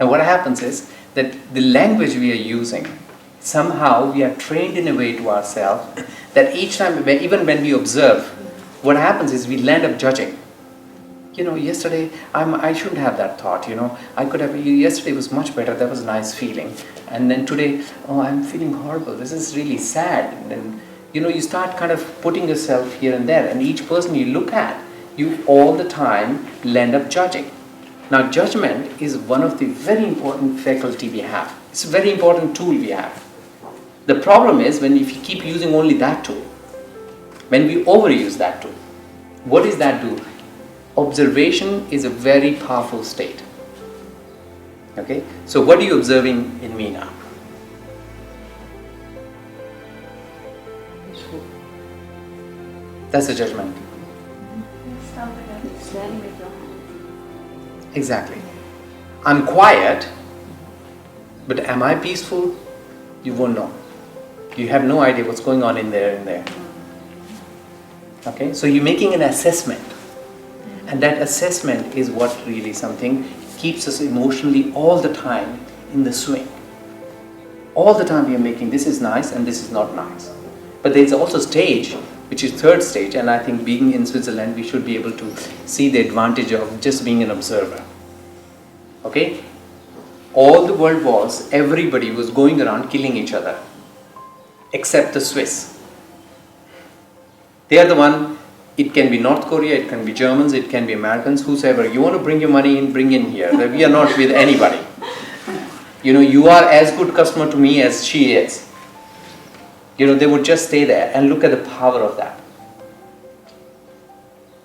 And what happens is that the language we are using, somehow we are trained in a way to ourselves that each time, even when we observe, what happens is we land up judging. Yesterday I shouldn't have that thought. I could have. Yesterday was much better. That was a nice feeling. And then today, I'm feeling horrible. This is really sad. And then you start kind of putting yourself here and there. And each person you look at, you all the time land up judging. Now, judgment is one of the very important faculty we have. It's a very important tool we have. The problem is if you keep using only that tool, when we overuse that tool, what does that do? Observation is a very powerful state. Okay? So what are you observing in me now? That's a judgment. Exactly. I'm quiet, but am I peaceful? You won't know. You have no idea what's going on in there. Okay? So you're making an assessment. And that assessment is what really something keeps us emotionally all the time in the swing. All the time we are making this is nice and this is not nice. But there is also stage, which is third stage, and I think being in Switzerland we should be able to see the advantage of just being an observer. Okay? All the world wars, everybody was going around killing each other, except the Swiss. They are the one. It can be North Korea, it can be Germans, it can be Americans, whosoever. You want to bring your money in, bring in here. We are not with anybody. You are as good customer to me as she is. They would just stay there and look at the power of that.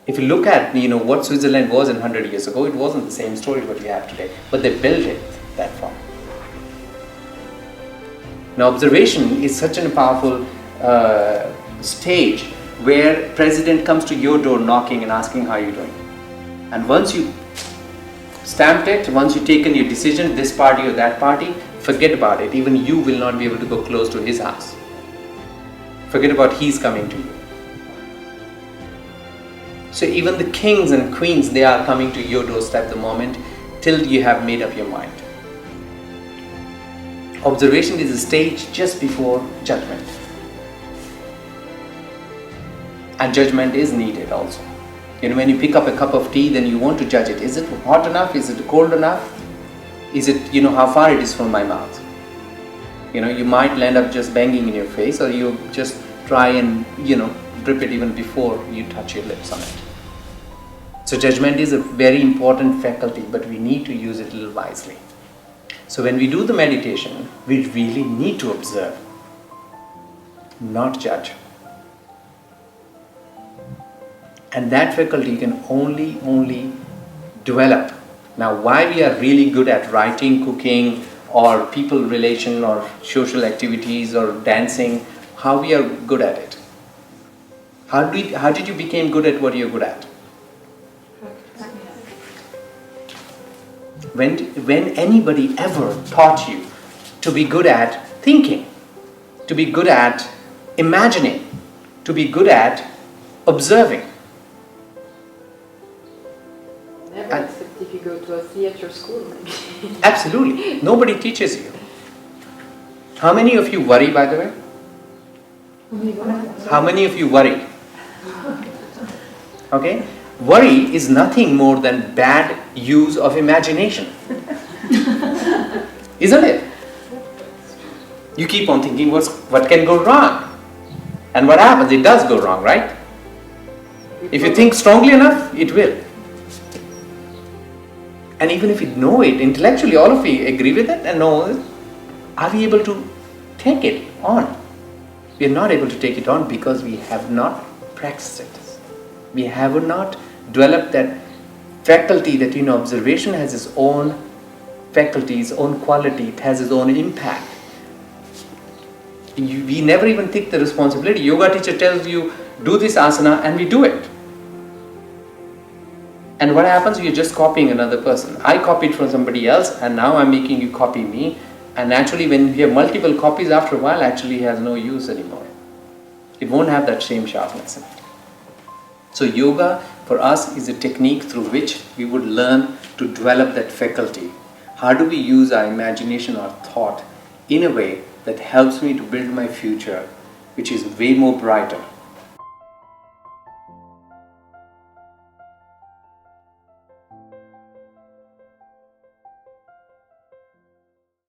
If you look at, what Switzerland was 100 years ago, it wasn't the same story what we have today. But they built it that far. Now, observation is such a powerful stage where president comes to your door knocking and asking how you're doing. And once you stamped it, once you've taken your decision, this party or that party, forget about it. Even you will not be able to go close to his house. Forget about he's coming to you. So even the kings and queens, they are coming to your doorstep the moment till you have made up your mind. Observation is a stage just before judgment. And judgment is needed also. When you pick up a cup of tea, then you want to judge it. Is it hot enough? Is it cold enough? Is it, how far it is from my mouth? You might land up just banging in your face, or you just try and, drip it even before you touch your lips on it. So judgment is a very important faculty, but we need to use it a little wisely. So when we do the meditation, we really need to observe, not judge. And that faculty can only develop. Now, why we are really good at writing, cooking, or people relation, or social activities, or dancing, how we are good at it? How did you become good at what you're good at? When anybody ever taught you to be good at thinking, to be good at imagining, to be good at observing? Never, except if you go to a theater school, maybe. Absolutely. Nobody teaches you. How many of you worry, by the way? How many of you worry? Okay? Worry is nothing more than bad use of imagination. Isn't it? You keep on thinking what can go wrong. And what happens? It does go wrong, right? If you think strongly enough, it will. And even if you know it intellectually, all of you agree with it and know it, are we able to take it on? We are not able to take it on because we have not practiced it. We have not developed that faculty that, observation has its own faculty, its own quality, it has its own impact. We never even take the responsibility. Yoga teacher tells you, do this asana, and we do it. And what happens? You're just copying another person. I copied from somebody else, and now I'm making you copy me. And actually, when you have multiple copies, after a while, actually has no use anymore. It won't have that same sharpness in it. So yoga for us is a technique through which we would learn to develop that faculty How do we use our imagination or thought in a way that helps me to build my future, which is way more brighter